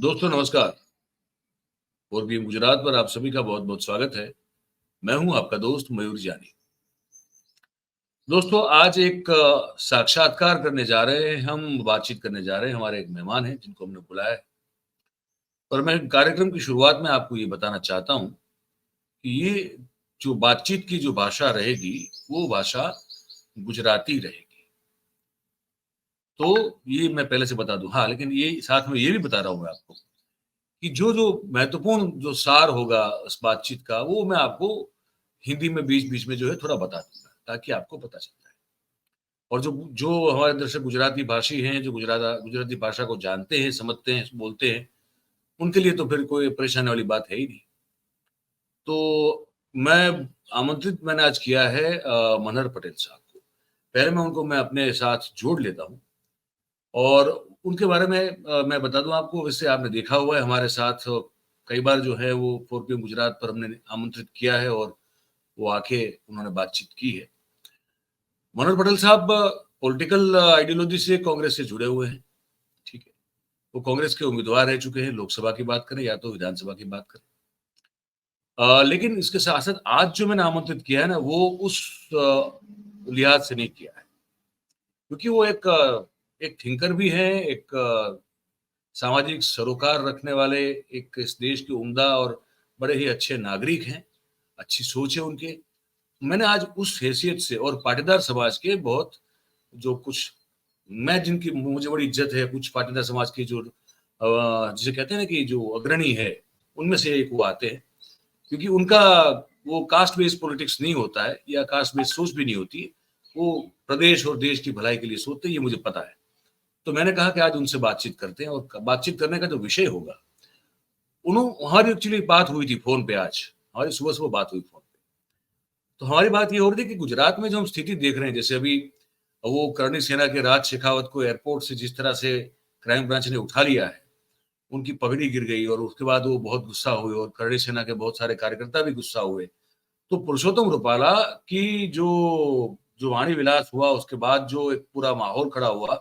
दोस्तों नमस्कार। और भी गुजरात पर आप सभी का बहुत बहुत स्वागत है। मैं हूं आपका दोस्त मयूर जानी। दोस्तों आज एक साक्षात्कार करने जा रहे हैं, हम बातचीत करने जा रहे हैं। हमारे एक मेहमान हैं जिनको हमने बुलाया है। और मैं कार्यक्रम की शुरुआत में आपको ये बताना चाहता हूं कि ये जो बातचीत की जो भाषा रहेगी वो भाषा गुजराती रहेगी। तो ये मैं पहले से बता दूं। हाँ, लेकिन ये साथ में ये भी बता रहा हूं मैं आपको कि जो जो महत्वपूर्ण जो सार होगा उस बातचीत का वो मैं आपको हिंदी में बीच-बीच में जो है थोड़ा बता दूँगा, ताकि आपको पता चल जाए। और जो जो हमारे दर्शक गुजराती भाषी हैं, जो गुजराती भाषा को जानते हैं, समझते हैं, बोलते हैं, उनके लिए तो फिर कोई परेशानी वाली बात है ही नहीं। तो मैंने आज किया है मनहर पटेल साहब को। पहले मैं अपने साथ जोड़ लेता हूँ और उनके बारे में मैं बता दूँ आपको। वैसे आपने देखा हुआ है हमारे साथ कई बार जो है वो 4 पीएम गुजरात पर हमने आमंत्रित किया है और वो आके उन्होंने बातचीत की है। मनोहर पटेल साहब पॉलिटिकल आइडियोलॉजी से कांग्रेस से जुड़े हुए हैं, ठीक है। वो कांग्रेस के उम्मीदवार रह चुके हैं, लोकसभा की बात करें या तो विधानसभा की बात करें। लेकिन इसके साथ-साथ आज जो मैंने आमंत्रित किया है ना, वो उस लिहाज से नहीं किया है। क्योंकि वो एक थिंकर भी हैं, एक सामाजिक सरोकार रखने वाले, एक इस देश के उम्दा और बड़े ही अच्छे नागरिक हैं, अच्छी सोच है उनकी। मैंने आज उस हैसियत से और पाटीदार समाज के बहुत जो कुछ मैं जिनकी मुझे बड़ी इज्जत है, कुछ पाटीदार समाज के जो जिसे कहते हैं ना कि जो अग्रणी है, उनमें से एक वो आते हैं। क्योंकि उनका वो कास्ट बेस्ड पॉलिटिक्स नहीं होता है या कास्ट बेस्ड सोच भी नहीं होती है। वो प्रदेश और देश की भलाई के लिए सोचते हैं, ये मुझे पता है। तो मैंने कहा कि आज उनसे बातचीत करते हैं और बातचीत करने का जो विषय होगा, हमारी एक्चुअली बात हुई थी फ़ोन पे आज। हमारी सुबह-सुबह बात हुई फ़ोन पे। तो हमारी बात ये हो रही थी कि गुजरात में जो हम स्थिति देख रहे हैं, जैसे अभी वो करणी सेना के राज शेखावत को एयरपोर्ट से जिस तरह से क्राइम ब्रांच ने उठा लिया है, उनकी पगड़ी गिर गई और उसके बाद वो बहुत गुस्सा हुए और करणी सेना के बहुत सारे कार्यकर्ता भी गुस्सा हुए। तो पुरुषोत्तम रूपाला की जो वाणी विलास हुआ, उसके बाद जो एक पूरा माहौल खड़ा हुआ,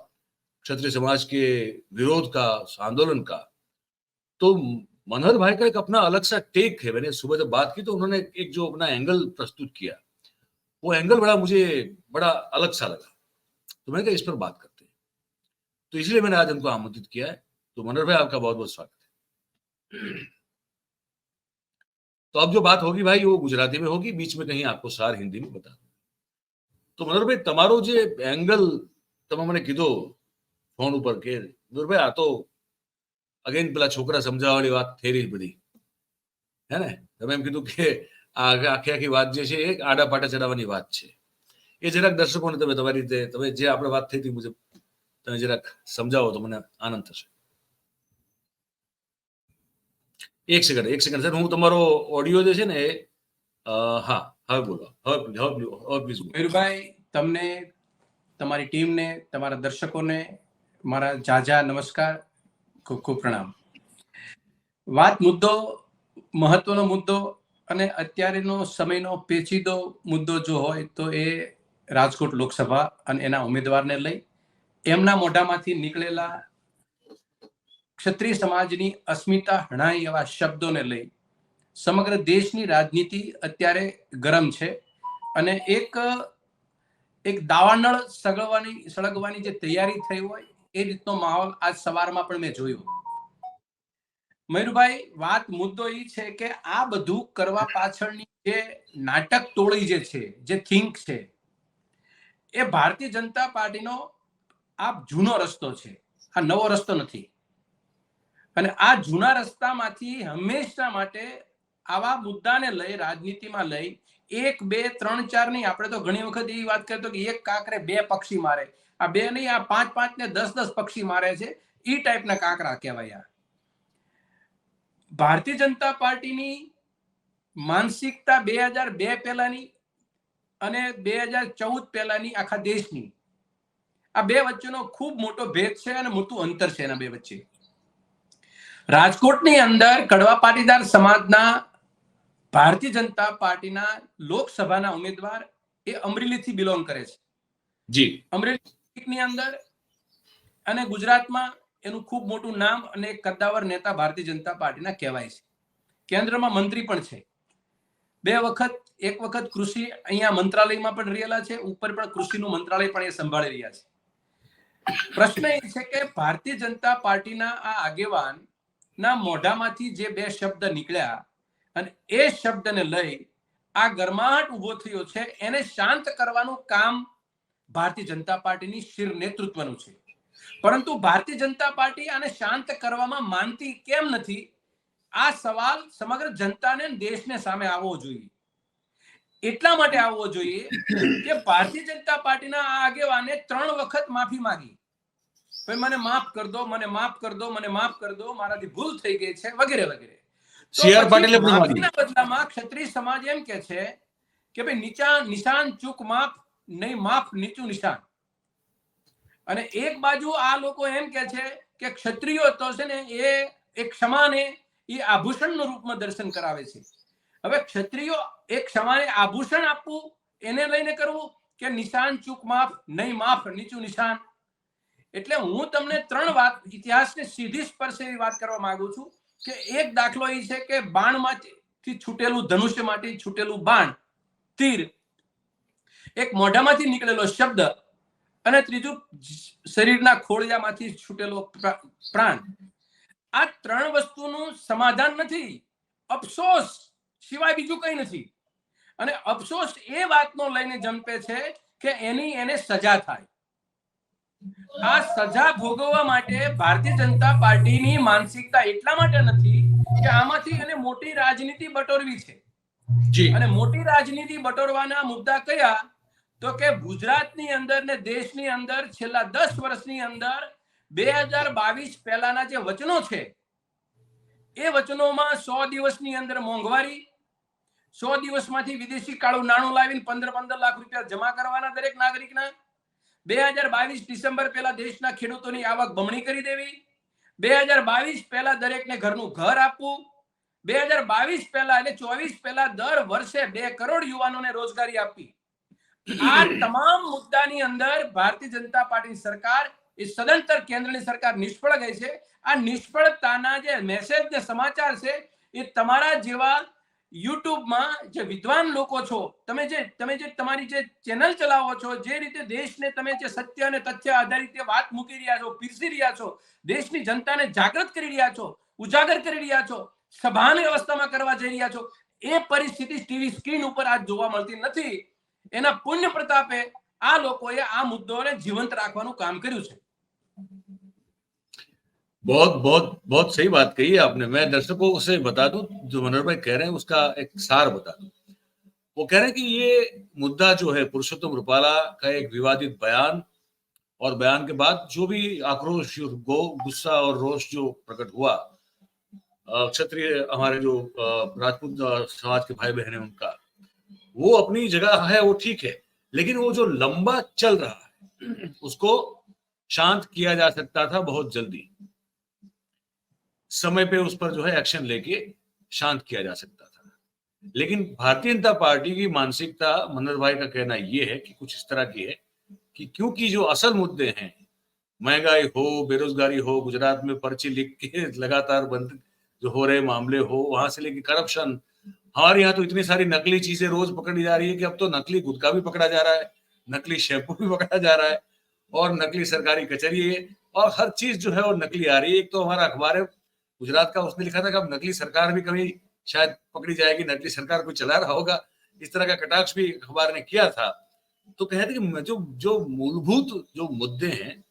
क्षत्रिय समाज के विरोध का, उस आंदोलन का, तो मनोहर भाई का एक अपना अलग सा टेक है। मैंने सुबह जब बात की तो उन्होंने एक जो अपना एंगल प्रस्तुत किया, वो एंगल मुझे बड़ा अलग सा लगा। तो मैंने कहा इस पर बात करते हैं। तो इसलिए मैंने आज उनको आमंत्रित किया है। तो मनोहर भाई आपका बहुत-बहुत स्वागत है। तो अब जो बात होगी भाई वो गुजराती में होगी, बीच में कहीं आपको सार हिंदी में बता दूंगा। तो मनोहर भाई તમારો જે એંગલ તમે મને કીધો ફોન ઉપર કે मनोहर भाई આ તો અગેન પેલા છોકરા સમજાવવાની વાત થઈ રહી બધી, હે ને? તમે એમ કીધું કે આખી વાત જે છે એ આડા પાટા ચડાવવાની વાત છે. એ જરાક દર્શકોને તમે તમારી રીતે તમે જે આપણે વાત થઈ હતી મુજબ તમે જરાક સમજાવો તો મને આનંદ થશે. એક સેકન્ડ સર, હું તમારો ઓડિયો જે છે ને હા હવે બોલો, હવે પ્લીઝ બોલો. મયુરભાઈ, તમને, તમારી ટીમને, તમારા દર્શકોને મારા જાજા નમસ્કાર, ખૂબ ખૂબ પ્રણામ. વાત મુદ્દો મહત્વનો મુદ્દો અને અત્યારેનો સમયનો પેચીદો મુદ્દો જો હોય તો એ રાજકોટ લોકસભા અને એના ઉમેદવારને લઈ એમના મોઢામાંથી નીકળેલા ક્ષત્રિય સમાજની અસ્મિતા હણાય એવા શબ્દોને લઈ સમગ્ર દેશની રાજનીતિ અત્યારે ગરમ છે અને એક દાવાનળ સળગવાની જે તૈયારી થઈ હોય એ રીતનો માહોલ આજ સવારમાં પણ મેં જોયો. મયુરભાઈ, વાત મુદ્દો એ છે કે આ બધું કરવા પાછળની જે નાટક ટોળી જે છે, જે થિંક છે, એ ભારતીય જનતા પાર્ટીનો આ જૂનો રસ્તો છે, આ નવો રસ્તો નથી. અને આ જૂના રસ્તામાંથી હંમેશા માટે આવા મુદ્દાને લઈ રાજનીતિમાં લઈ 1, 2, 3, 4 નહીં, આપણે તો ઘણી વખત એવી વાત કરતો કે એક કાંકરે 2 પક્ષી મારે, આ 2 નહીં, આ 5, 5 ને 10 પક્ષી મારે છે, એ ટાઈપના કાંકરા કહેવાય. ભારતીય જનતા પાર્ટીની માનસિકતા 2002 પહેલાની અને 2014 પહેલાની આખા દેશની, આ બે વચ્ચેનો ખૂબ મોટો ભેદ છે અને મોટું અંતર છે એના બે વચ્ચે. રાજકોટની અંદર કડવા પાટીદાર સમાજના ભારતીય જનતા પાર્ટીના લોકસભાના ઉમેદવાર એ અમરેલીથી બિલોંગ કરે છે. જી. અમરેલીની અંદર અને ગુજરાતમાં એનું ખૂબ મોટું નામ અને એક કદ્દાવર નેતા ભારતીય જનતા પાર્ટીના કહેવાય છે. કેન્દ્રમાં મંત્રી પણ છે. એક વખત કૃષિ અહીંયા મંત્રાલયમાં પણ રહેલા છે, ઉપર પણ કૃષિનું મંત્રાલય પણ એ સંભાળી રહ્યા છે. પ્રશ્ન એ છે કે ભારતીય જનતા પાર્ટીના આ આગેવાનના મોઢામાંથી જે બે શબ્દ નીકળ્યા અને એ શબ્દને લઈ આ ગરમાહટ ઉભો થયો છે, એને શાંત કરવાનું કામ ભારતીય જનતા પાર્ટીની શિર નેતૃત્વનું છે. પરંતુ ભારતીય જનતા પાર્ટી આને શાંત કરવામાં માનતી કેમ નથી? આ સવાલ સમગ્ર જનતાને દેશને સામે આવવો જોઈએ. એટલા માટે આવવો જોઈએ કે ભારતીય જનતા પાર્ટીના આ આગેવાને 3 વખત માફી માંગી, ભાઈ મને માફ કર દો, મને માફ કર દો, મને માફ કર દો, મારાથી ભૂલ થઈ ગઈ છે, વગેરે વગેરે. સીઆર પાટીલે પણ માંગી. માફીના બદલામાં ક્ષત્રિય સમાજ એમ કે છે કે ભાઈ નિશાન ચૂક માફ, નહીં માફ નીચું નિશાન. અને એક બાજુ આ લોકો એમ કે છે કે ક્ષત્રિયો તો છે ને એ એક ક્ષમાને એ આભૂષણના રૂપમાં દર્શન કરાવે છે. હવે ક્ષત્રિયો એક ક્ષમાને આભૂષણ આપવું એને લઈને કરવું કે નિશાન ચૂક માફ, નહીં માફ નીચું નિશાન. એટલે હું તમને 3 વાત ઇતિહાસને સીધી સ્પર્શે એવી વાત કરવા માંગુ છું કે એક દાખલો એ છે કે બાણમાંથી છૂટેલું, ધનુષ્યમાંથી છૂટેલું બાણ, તીર, એક મોઢામાંથી નીકળેલો શબ્દ અને ત્રીજું શરીરના ખોળિયામાંથી છૂટેલો પ્રાણ. આ 3 વસ્તુનું સમાધાન નથી, અફસોસ સિવાય બીજું કંઈ નથી. અને અફસોસ એ વાતનો લઈને જન્મે છે કે એને સજા થાય. આ સજા ભોગવવા માટે ભારતીય જનતા પાર્ટીની માનસિકતા એટલા માટે નથી કે આમાંથી એને મોટી રાજનીતિ બટોરવી છે. અને મોટી રાજનીતિ બટોરવાના મુદ્દા કયા? તો કે ગુજરાતની અંદર ને દેશની અંદર છેલ્લા 10 વર્ષની અંદર 2022 પહેલાના જે વચનો છે એ વચનોમાં 100 દિવસની અંદર મોંઘવારી, 100 દિવસમાંથી વિદેશી કાળું નાણું લાવીને 15 લાખ રૂપિયા જમા કરવાના દરેક નાગરિકના, 2022 ડિસેમ્બર પહેલા દેશના ખેડૂતોની આવક બમણી કરી દેવી, 2022 પહેલા દરેકને ઘરનું ઘર આપવું, 2022 પહેલા એટલે 24 પહેલા દર વર્ષે 2 કરોડ યુવાનોને રોજગારી આપવી. આ તમામ મુદ્દાની અંદર ભારતીય જનતા પાર્ટીની સરકાર, એ સદંતર કેન્દ્રની સરકાર નિષ્ફળ ગઈ છે. આ નિષ્ફળતાના જે મેસેજ ને સમાચાર છે એ તમારા જેવા યુટ્યુબમાં જે વિદ્વાન લોકો છો, તમે જે તમારી જે ચેનલ ચલાવો છો, જે રીતે દેશને તમે જે સત્ય અને તથ્ય આધારિત વાત મૂકી રહ્યા છો, પીરસી રહ્યા છો, દેશની જનતાને જાગૃત કરી રહ્યા છો, ઉજાગર કરી રહ્યા છો, સભાની અવસ્થામાં કરવા જઈ રહ્યા છો, એ પરિસ્થિતિ ટીવી સ્ક્રીન ઉપર આજ જોવા મળતી નથી. એના પુણ્ય પ્રતાપે આ લોકોએ આ મુદ્દાઓને જીવંત રાખવાનું કામ કર્યું છે. बहुत बहुत बहुत सही बात कही है आपने. मैं दर्शकों से बता दूं, जो मनोहर भाई कह रहे हैं उसका एक सार बता दूं. वो कह रहे हैं कि ये मुद्दा जो है पुरुषोत्तम रूपाला का एक विवादित बयान, और बयान के बाद जो भी आक्रोश, गुस्सा और रोष जो प्रकट हुआ क्षत्रिय हमारे जो राजपूत समाज के भाई बहन है उनका, वो अपनी जगह है, वो ठीक है. लेकिन वो जो लंबा चल रहा है उसको शांत किया जा सकता था बहुत जल्दी. समय पे उस पर जो है एक्शन लेके शांत किया जा सकता था. लेकिन भारतीय जनता पार्टी की मानसिकता, मनोहर भाई का कहना ये है कि कुछ इस तरह की है कि क्योंकि जो असल मुद्दे हैं, महंगाई हो, बेरोजगारी हो, गुजरात में पर्ची लिख के लगातार बंद जो हो रहे मामले हो, वहां से लेके करप्शन, हमारे यहाँ तो इतनी सारी नकली चीजें रोज पकड़ी जा रही है कि अब तो नकली गुटखा भी पकड़ा जा रहा है, नकली शैम्पू भी पकड़ा जा रहा है, और नकली सरकारी कचहरी है, और हर चीज जो है वो नकली आ रही है. एक तो हमारा अखबार है गुजरात का, उसने लिखा था कि अब नकली सरकार भी कभी शायद पकड़ी जाएगी, नकली सरकार कोई चला रहा होगा, इस तरह का कटाक्ष भी अखबार ने किया था. तो कहते कि जो मूलभूत जो मुद्दे हैं,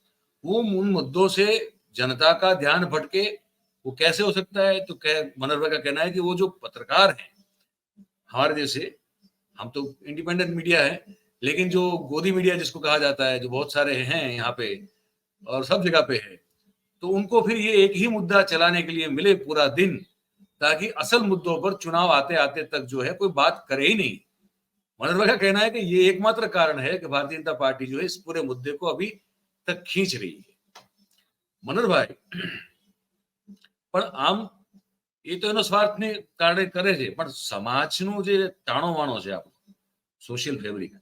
वो उन मुद्दों से जनता का ध्यान भटके वो कैसे हो सकता है? तो मनोहर भाई का कहना है कि वो जो पत्रकार हैं हमारे जैसे, हम तो इंडिपेंडेंट मीडिया है, लेकिन जो गोदी मीडिया जिसको कहा जाता है, जो बहुत सारे हैं यहाँ पे और सब जगह पे है, तो उनको फिर ये एक ही मुद्दा चलाने के लिए मिले पूरा दिन, ताकि असल मुद्दों पर चुनाव आते आते तक जो है कोई बात करे ही नहीं. मनोहर भाई का कहना है कि ये एकमात्र कारण है कि भारतीय जनता पार्टी जो है इस पूरे मुद्दे को अभी तक खींच रही है. मनोहर भाई, પણ આમ એ તો એનો સ્વાર્થને કારણે કરે છે, પણ સમાજનું જે તાણોવાણો છે આપણો સોશિયલ ફેબ્રિક,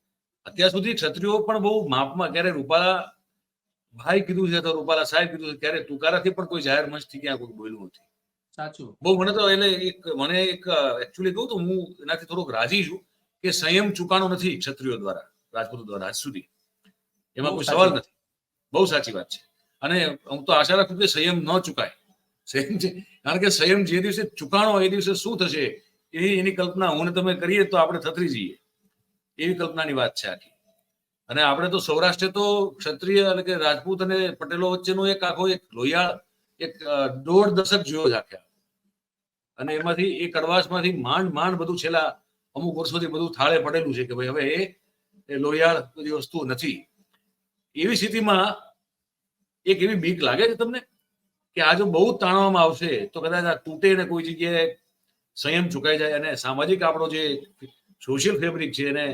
અત્યાર સુધી ક્ષત્રિયો પણ બહુ માપમાં, ક્યારે રૂપાલા ભાઈ કીધું છે તો રૂપાલા સાહેબ કીધું છે, ક્યારે તુકારાથી પણ કોઈ જાહેર મંચથી ક્યાં કોઈ બોલ્યું નથી. સાચું. બહુ મને તો એટલે મને એક એકચ્યુઅલી કહું તો હું એનાથી થોડોક રાજી છું કે સંયમ ચૂકાણો નથી ક્ષત્રિયો દ્વારા, રાજપૂતો દ્વારા આજ સુધી. એમાં કોઈ સવાલ નથી. બહુ સાચી વાત છે. અને હું તો આશા રાખું કે સંયમ ન ચૂકાય. સંયમ છે, કારણ કે સંયમ જે દિવસે ચૂકાણો એ દિવસે શું થશે એની કલ્પના હું તમે કરીએ તો આપણે થથરી જઈએ, એવી કલ્પનાની વાત છે આખી. અને આપણે તો સૌરાષ્ટ્ર તો ક્ષત્રિય એટલે કે રાજપૂત અને પટેલો વચ્ચેનો એક આખો એક લોહિયાળ એક 1.5 દશક જોયો છે આખા. અને એમાંથી એ કડવાશમાંથી માંડ બધું છેલ્લા અમુક વર્ષોથી બધું થાળે પડેલું છે કે ભાઈ હવે એ લોહિયાળ બધી વસ્તુ નથી. એવી સ્થિતિમાં એક એવી બીક લાગે છે તમને કે આ જો બહુ તાણવામાં આવશે તો કદાચ આ તૂટે ને કોઈ જગ્યાએ સંયમ ચૂકાઈ જાય અને સામાજિક આપણો જે સોશિયલ ફેબ્રિક છે એને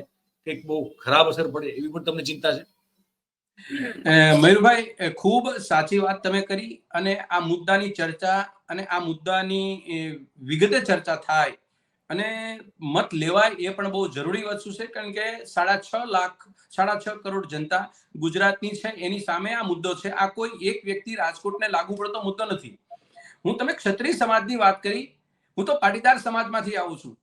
કંઈક બહુ ખરાબ અસર પડે એવી પણ તમને ચિંતા છે? મયુરભાઈ, ખૂબ સાચી વાત તમે કરી. અને આ મુદ્દાની ચર્ચા અને આ મુદ્દાની વિગતે ચર્ચા થાય અને મત લેવાય એ પણ બહુ જરૂરી વસ્તુ છે. કારણ કે 6.5 કરોડ જનતા ગુજરાતની છે, એની સામે આ મુદ્દો છે. આ કોઈ એક વ્યક્તિ રાજકોટને લાગુ પડતો મુદ્દો નથી. હું તમે ક્ષત્રિય સમાજની વાત કરી, હું તો પાટીદાર સમાજમાંથી આવું છું.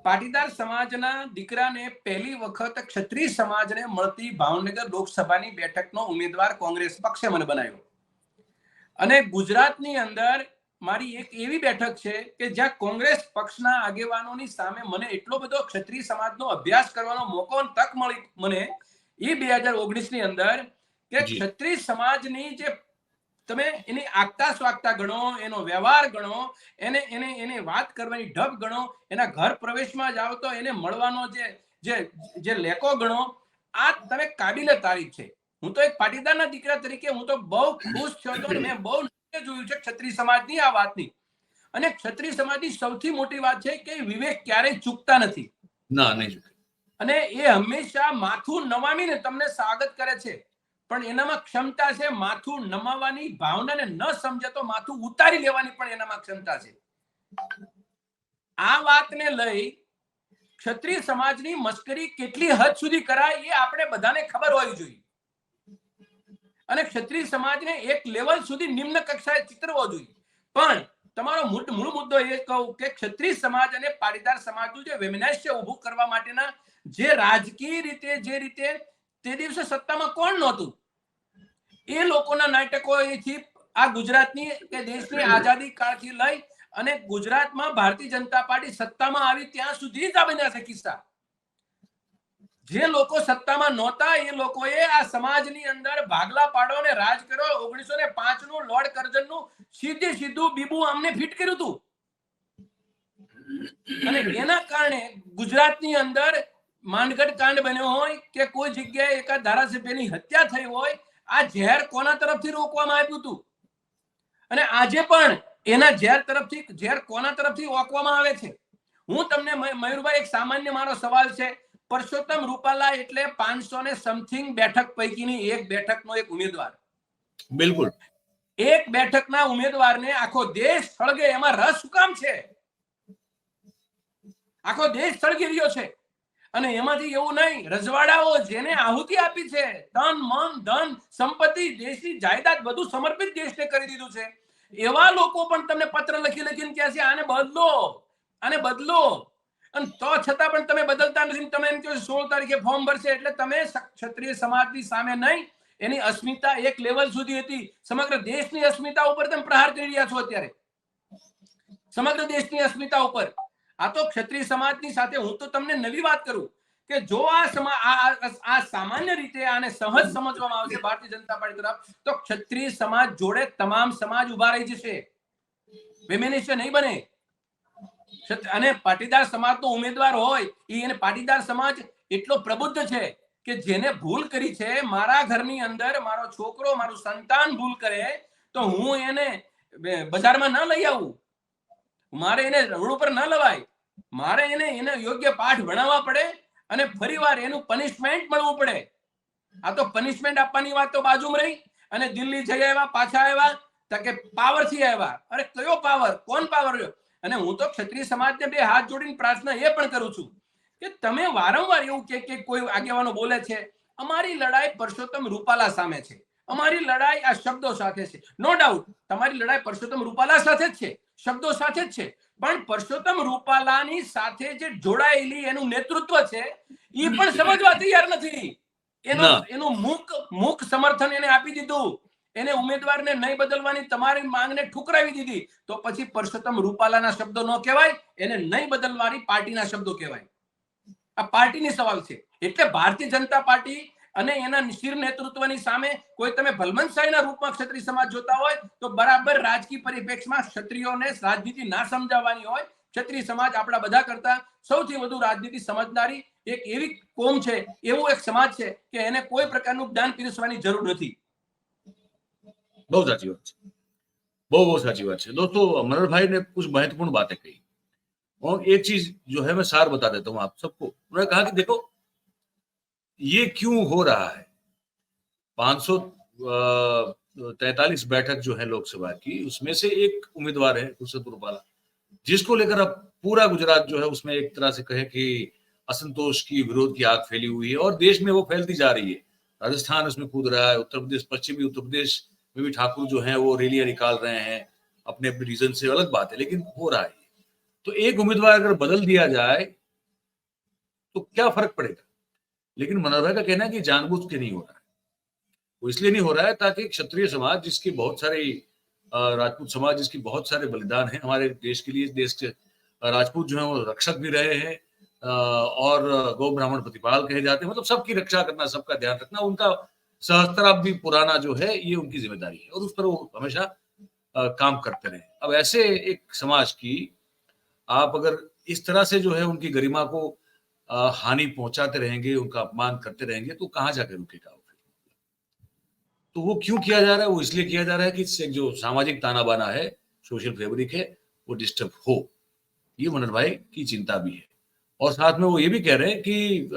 પાટીદાર સમાજના દીકરાને પહેલી વખત ક્ષત્રિય સમાજને મળતી ભાવનગર લોકસભાની બેઠકનો ઉમેદવાર કોંગ્રેસ પક્ષે મને બનાવ્યો. અને ગુજરાતની અંદર મારી એક એવી બેઠક છે કે જ્યાં કોંગ્રેસ પક્ષના આગેવાનોની સામે મને એટલો બધો ક્ષત્રિય સમાજનો અભ્યાસ કરવાનો મોકો અને તક મળી મને એ 2019 ની અંદર કે ક્ષત્રિય સમાજની જે તમે એની આગતા સ્વાગતા ગણો, એનો વ્યવહાર ગણો, એને વાત કરવાની ઢબ ગણો, એના ઘર પ્રવેશમાં જાવ તો એને મળવાનો જે લેકો ગણો, આ તમે કાબિલે તારીફ છે. હું તો એક પાટીદારના દીકરા તરીકે હું તો બહુ ખુશ થયો હતો. મેં બહુ જોયું છે ક્ષત્રિય સમાજની આ વાતની. અને ક્ષત્રિય સમાજની સૌથી મોટી વાત છે કે વિવેક ક્યારેય ચૂકતા નથી. ના, નહીં ચૂકે. અને એ હંમેશા માથું નમાવીને તમને સ્વાગત કરે છે. પણ એનામાં ક્ષમતા છે માથું નમાવવાની ભાવનાને ન સમજે તો માથું ઉતારી લેવાની પણ એનામાં ક્ષમતા છે. આ વાતને લઈ ક્ષત્રિય સમાજની મસ્કરી કેટલી હદ સુધી કરાય એ આપણે બધાને ખબર હોવી જોઈએ. અને ક્ષત્રિય સમાજને એક લેવલ સુધી નિમ્ન કક્ષાએ ચિતરવો જોઈએ. પણ તમારો મૂળ મુદ્દો એ કહું કે ક્ષત્રિય સમાજ અને પાટીદાર સમાજનું જે વૈમનસ્ય ઊભું કરવા માટેના જે રાજકીય રીતે જે રીતે તે દિવસે સત્તામાં કોણ નહોતું, એ લોકોના નાટકોથી આ ગુજરાતની કે દેશની આઝાદી કાળથી લઈ અને ગુજરાતમાં ભારતીય જનતા પાર્ટી સત્તામાં આવી ત્યાં સુધી જ આ બન્યા છે કિસ્સા. જે લોકો સત્તામાં નહોતા એ લોકોએ આ સમાજની અંદર ભાગલા પાડો અને રાજ કર્યો. 1905 નું લોર્ડ કર્જનનું સીધું બીબુ આમને ફિટ કર્યું હતું. અને એના કારણે ગુજરાતની અંદર માંડગઢ કાંડ બન્યો હોય કે કોઈ જગ્યાએ એકાદ ધારાસભ્યની હત્યા થઈ હોય, આ ઝેર કોના તરફથી રોકવામાં આવ્યું હતું? અને આજે પણ એના ઝેર કોના તરફથી ઓકવામાં આવે છે? હું તમને મયુરભાઈ એક સામાન્ય મારો સવાલ છે. પરસોત્તમ રૂપાલા એટલે 500 ને સમથિંગ બેઠક પૈકીની એક બેઠકનો એક ઉમેદવાર. બિલકુલ. એક બેઠકના ઉમેદવારને આખો દેશ સળગે, એમાં રસ શું કામ છે? આખો દેશ સળગી રહ્યો છે. અને એમાંથી એવું નહીં, રજવાડાઓ જેને આહુતિ આપી છે, તન મન ધન સંપત્તિ દેશની જાયદાદ બધું સમર્પિત દેશને કરી દીધું છે, એવા લોકો પણ તમને પત્ર લખીને કહે છે આને બદલો. અને તો છતાં પણ તમે બદલતા નથી. તમે એમ કહો 16 તારીખે ફોર્મ ભરશે એટલે તમે ક્ષત્રિય સમાજની સામે નહીં, એની અસ્મિતા એક લેવલ સુધી હતી. સમગ્ર દેશની અસ્મિતા ઉપર તમે પ્રહાર કરી રહ્યા છો અત્યારે, સમગ્ર દેશની અસ્મિતા ઉપર. આ તો ક્ષત્રિય સમાજની સાથે હું તો તમને નવી વાત કરું કે જો આ સામાન્ય રીતે આને સહજ સમજવામાં આવશે ભારતીય જનતા પાર્ટી તરફ, તો ક્ષત્રિય સમાજ જોડે તમામ સમાજ ઉભા રહી જશે, વેમેનિશ્ય નહીં બને. અને પાટીદાર સમાજનો ઉમેદવાર હોય એને પાટીદાર સમાજ એટલો પ્રબુદ્ધ છે કે જેને ભૂલ કરી છે, મારા ઘરની અંદર મારો છોકરો મારું સંતાન ભૂલ કરે તો હું એને બજારમાં ન લઈ આવું, મારે એને રોડ ઉપર ન લવાય, મારે એને યોગ્ય પાઠ ભણાવવા પડે અને ફરીવાર એનું પનિશમેન્ટ મળવું પડે. આ તો પનિશમેન્ટ આપવાની વાત તો બાજુમાં રહી અને દિલ્હી જઈ આવ્યા, પાછા આવ્યા તો કે પાવર થી આવ્યા. અરે કયો પાવર? કોણ પાવર રહ્યો? અને હું તો ક્ષત્રિય સમાજને બે હાથ જોડીને પ્રાર્થના એ પણ કરું છું કે તમે વારંવાર એવું કે કોઈ આગેવાનો બોલે છે અમારી લડાઈ પરસોત્તમ રૂપાલા સામે છે, અમારી લડાઈ આ શબ્દો સાથે છે. નો ડાઉટ તમારી લડાઈ પરસોત્તમ રૂપાલા સાથે જ છે, શબ્દો સાથે જ છે, પણ પરસોત્તમ રૂપાલાની સાથે જે જોડાયેલી એનું નેતૃત્વ છે એ પણ સમજવા તૈયાર નથી. એનું મૂક સમર્થન એને આપી દીધું, એને ઉમેદવારને નહીં બદલવાની તમારી માંગને ઠુકરાવી દીધી. તો પછી પરસોત્તમ રૂપાલાના શબ્દો ન કહેવાય, એને નહીં બદલવાની પાર્ટીના શબ્દો કહેવાય. આ પાર્ટીની સવાલ છે. એટલે ભારતીય જનતા પાર્ટી અને એના શિર નેતૃત્વની સામે કોઈ તમે ભલમનશાહીના રૂપમાં ક્ષત્રિય સમાજ જોતા હોય તો બરાબર રાજકીય પરિપ્રેક્ષમાં ક્ષત્રિયોને રાજનીતિ ના સમજાવવાની હોય. ક્ષત્રિય સમાજ આપણા બધા કરતા સૌથી વધુ રાજનીતિ સમજનારી એક એવી કોમ છે, એવો એક સમાજ છે કે એને કોઈ પ્રકારનું જ્ઞાન પીરસવાની જરૂર નથી. बहुत साची बात है, बहुत साची बात है दोस्तों। मनोहर भाई ने कुछ महत्वपूर्ण बातें कही और एक चीज जो है मैं सार बता देता हूं आप सबको। उन्होंने कहा कि देखो ये क्यों हो रहा है, 543 बैठक जो है लोकसभा की, उसमें से एक उम्मीदवार है परसोत्तम रूपाला, जिसको लेकर अब पूरा गुजरात जो है उसमें एक तरह से कहे कि असंतोष की, विरोध की आग फैली हुई है और देश में वो फैलती जा रही है। राजस्थान उसमें कूद रहा है, उत्तर प्रदेश, पश्चिमी उत्तर प्रदेश में भी ठाकुर जो है वो रैलियां निकाल रहे हैं अपने अपने रीजन से, अलग बात है, लेकिन हो रहा है। तो एक उम्मीदवार अगर बदल दिया जाए तो क्या फर्क पड़ेगा। लेकिन मनोहर भाई का कहना है कि जानबूझ के नहीं हो रहा है, वो इसलिए नहीं हो रहा है ताकि क्षत्रिय समाज जिसकी बहुत सारी, राजपूत समाज जिसकी बहुत सारे बलिदान है हमारे देश के लिए, देश के राजपूत जो है वो रक्षक भी रहे हैं और गौ ब्राह्मण प्रतिपाल कहे जाते हैं, मतलब सबकी रक्षा करना, सबका ध्यान रखना, उनका सहस्त्राब्दी भी पुराना जो है ये उनकी जिम्मेदारी है और उस पर वो हमेशा काम करते रहे। अब ऐसे एक समाज की आप अगर इस तरह से जो है उनकी गरिमा को हानि पहुंचाते रहेंगे, उनका अपमान करते रहेंगे तो कहां जाके रुकेगा। तो वो क्यों किया जा रहा है, वो इसलिए किया जा रहा है कि इससे जो सामाजिक ताना बाना है, सोशल फैब्रिक है, वो डिस्टर्ब हो। ये मनोहर भाई की चिंता भी है और साथ में वो ये भी कह रहे हैं कि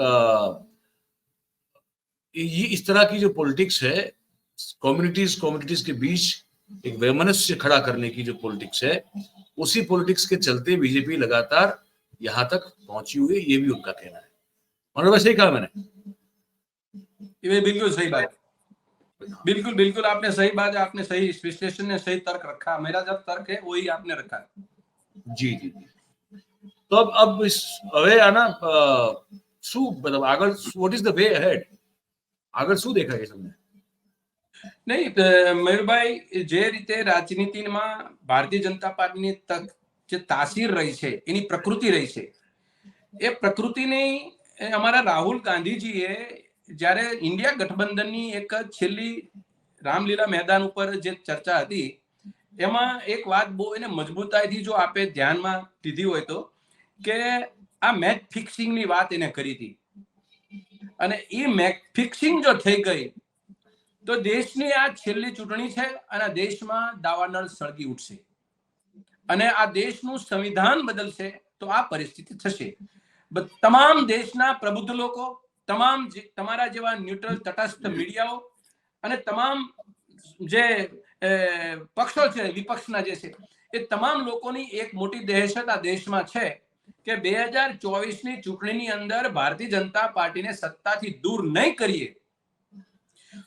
ये इस तरह की जो पॉलिटिक्स है, कम्युनिटीज के बीच एक वैमनस्य खड़ा करने की जो पॉलिटिक्स है, उसी पॉलिटिक्स के चलते बीजेपी लगातार यहां तक पहुंची हुई है, ये भी उनका कहना है। मनोहर भाई सही कहा मैंने? ये बिल्कुल सही बात, बिल्कुल बिल्कुल आपने सही बात, आपने सही विश्लेषण ने सही तर्क रखा। मेरा जब तर्क है वही आपने रखा। जी जी। तो अब इस હવે આના શું मतलब આગળ what is the way ahead, આગળ શું દેખાય છે તમને? નહીં મયુરભાઈ, જે રીતે રાજનીતિમાં ભારતીય જનતા પાર્ટીની જે તાસીર રહી છે, એની પ્રકૃતિ રહી છે, એ પ્રકૃતિની અમારા રાહુલ ગાંધીજીએ જ્યારે ઇન્ડિયા ગઠબંધનની એક છેલ્લી રામલીલા મેદાન ઉપર જે ચર્ચા હતી એમાં એક વાત બહુ એને મજબૂતાઈથી જો આપે ધ્યાનમાં લીધી હોય તો કે આ મેચ ફિક્સિંગની વાત એને કરી હતી અને એ મેચ ફિક્સિંગ જો થઈ ગઈ તો દેશની આ છેલ્લી ચૂંટણી છે અને દેશમાં દાવાનળ સળગી ઉઠશે અને આ દેશનું સંવિધાન બદલશે તો આ પરિસ્થિતિ થશે. તમામ દેશના પ્રબુદ્ધ લોકો, તમામ તમારા જેવા ન્યુટ્રલ તટસ્થ મીડિયાઓ અને તમામ જે પક્ષો છે, વિપક્ષના જે છે, એ તમામ લોકોની એક મોટી દહેશત આ દેશમાં છે કે 2024ની ચૂંટણીની અંદર ભારતીય જનતા પાર્ટીને સત્તાથી દૂર નહીં કરીએ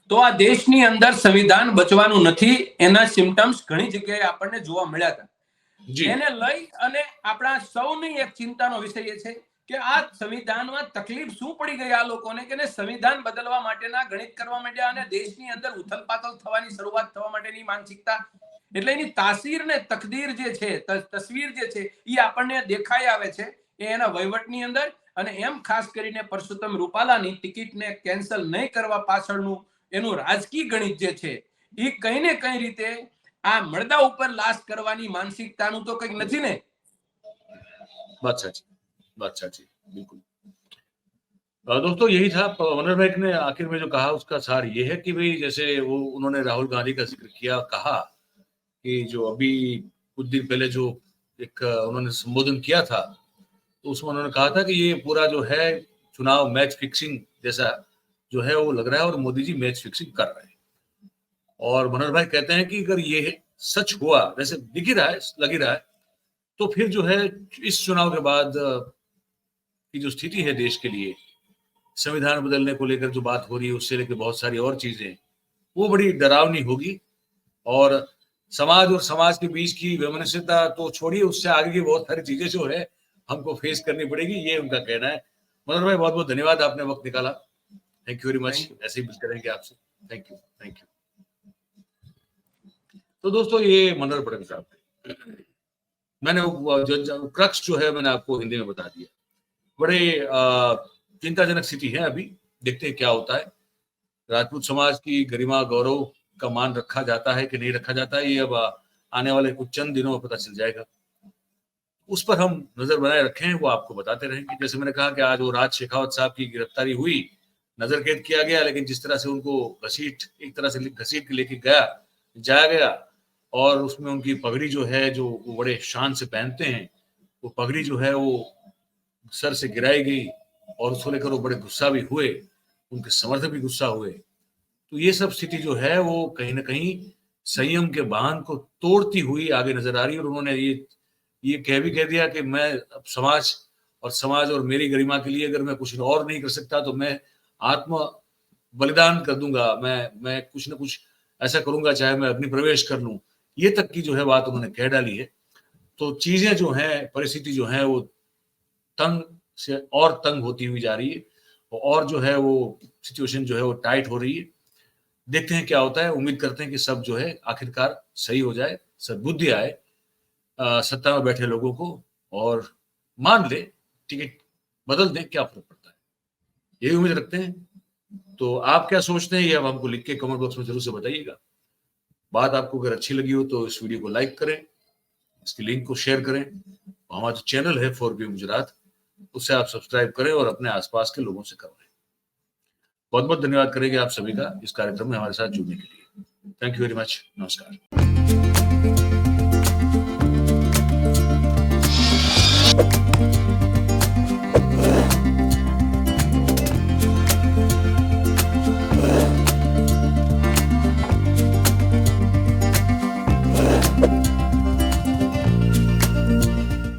તો આ દેશની અંદર સંવિધાન બચવાનું નથી. એના સિમ્પટમ્સ ઘણી જગ્યાએ આપણને જોવા મળ્યા હતા. એને લઈ અને આપણા સૌની એક ચિંતાનો વિષય એ છે કે આ સંવિધાનમાં તકલીફ શું પડી ગઈ આ લોકોને કે સંવિધાન બદલવા માટેના ગણિત કરવા માંડ્યા અને દેશની અંદર ઉથલપાથલ થવાની શરૂઆત થવા માટેની માનસિકતા, એટલે એની તાસીર ને તકદીર જે છે, તસવીર જે છે એ આપણને દેખાઈ આવે છે એ એના વહીવટની અંદર અને એમ ખાસ કરીને પરસોત્તમ રૂપાલાની ટિકિટને કેન્સલ નહીં કરવા પાછળનું એનું રાજકીય ગણિત જે છે એ કઈ ને કઈ રીતે આ મળદા ઉપર લાશ કરવાની માનસિકતાનું તો કંઈક નથી ને. बात साची बिल्कुल। दोस्तों यही था मनोहर भाई ने आखिर में जो कहा, उसका सार ये है कि भाई जैसे वो उन्होंने राहुल गांधी का जिक्र किया, कहा कि जो अभी कुछ दिन पहले जो एक उन्होंने संबोधन किया था तो उसमें उन्होंने कहा था कि ये पूरा जो है चुनाव मैच फिक्सिंग जैसा जो है वो लग रहा है और मोदी जी मैच फिक्सिंग कर रहे हैं। और मनोहर भाई कहते हैं कि अगर ये सच हुआ, वैसे दिख ही रहा है, लग ही रहा है, तो फिर जो है इस चुनाव के बाद की जो स्थिति है देश के लिए, संविधान बदलने को लेकर जो बात हो रही है उससे लेकर बहुत सारी और चीजें, वो बड़ी डरावनी होगी। और समाज और समाज के बीच की वैमनस्यता तो छोड़िए, उससे आगे की बहुत सारी चीजें जो है हमको फेस करनी पड़ेगी, ये उनका कहना है। मनोहर भाई, बहुत बहुत धन्यवाद, आपने वक्त निकाला। Thank you very much. ऐसे ही मिलते रहेंगे आपसे। Thank you, thank you. तो दोस्तों, ये मनोहर पटेल साहब थे। मैंने जो क्रक्स जो है मैंने आपको हिंदी में बता दिया। बड़े चिंताजनक स्थिति है अभी, देखते हैं क्या होता है। राजपूत समाज की गरिमा गौरव का मान रखा जाता है कि नहीं रखा जाता है, ये अब आने वाले कुछ चंद दिनों में पता चल जाएगा। उस पर हम नजर बनाए रखे हैं, वो आपको बताते रहेंगे। जैसे मैंने कहा कि आज वो राज शेखावत साहब की गिरफ्तारी हुई, नजर कैद किया गया, लेकिन जिस तरह से उनको घसीट एक तरह से घसीट के लेके जाया गया, और उसमें उनकी पगड़ी जो है, जो वो बड़े शान से पहनते हैं, वो पगड़ी जो है वो सर से गिराई गई, और उसको लेकर वो बड़े गुस्सा भी हुए, उनके समर्थक भी गुस्सा हुए। तो ये सब स्थिति जो है वो कहीं ना कहीं संयम के बांध को तोड़ती हुई आगे नजर आ रही है। और उन्होंने ये कह दिया कि मैं अब समाज और मेरी गरिमा के लिए अगर मैं कुछ और नहीं कर सकता तो मैं आत्म बलिदान कर दूंगा, मैं कुछ ना कुछ ऐसा करूंगा, चाहे मैं अग्नि प्रवेश कर लूं। ये तक की जो है बात उन्होंने कह डाली है। तो चीजें जो हैं, परिस्थिति जो है वो तंग से और तंग होती हुई जा रही है, और जो है वो सिचुएशन जो है वो टाइट हो रही है। देखते हैं क्या होता है। उम्मीद करते हैं कि सब जो है आखिरकार सही हो जाए, सद्बुद्धि आए सत्ता में बैठे लोगों को, और मान ले, टिकट बदल दें, क्या फर्क पड़ता है। यही उम्मीद रखते हैं। तो आप क्या सोचते हैं, ये अब हमको लिख के कमेंट बॉक्स में जरूर से बताइएगा। बात आपको अगर अच्छी लगी हो तो इस वीडियो को लाइक करें, इसकी लिंक को शेयर करें। हमारा जो चैनल है 4PM गुजरात, उससे आप सब्सक्राइब करें और अपने आसपास के लोगों से करवाएं। बहुत बहुत धन्यवाद करेंगे आप सभी का इस कार्यक्रम में हमारे साथ जुड़ने के लिए। Thank you very much. नमस्कार।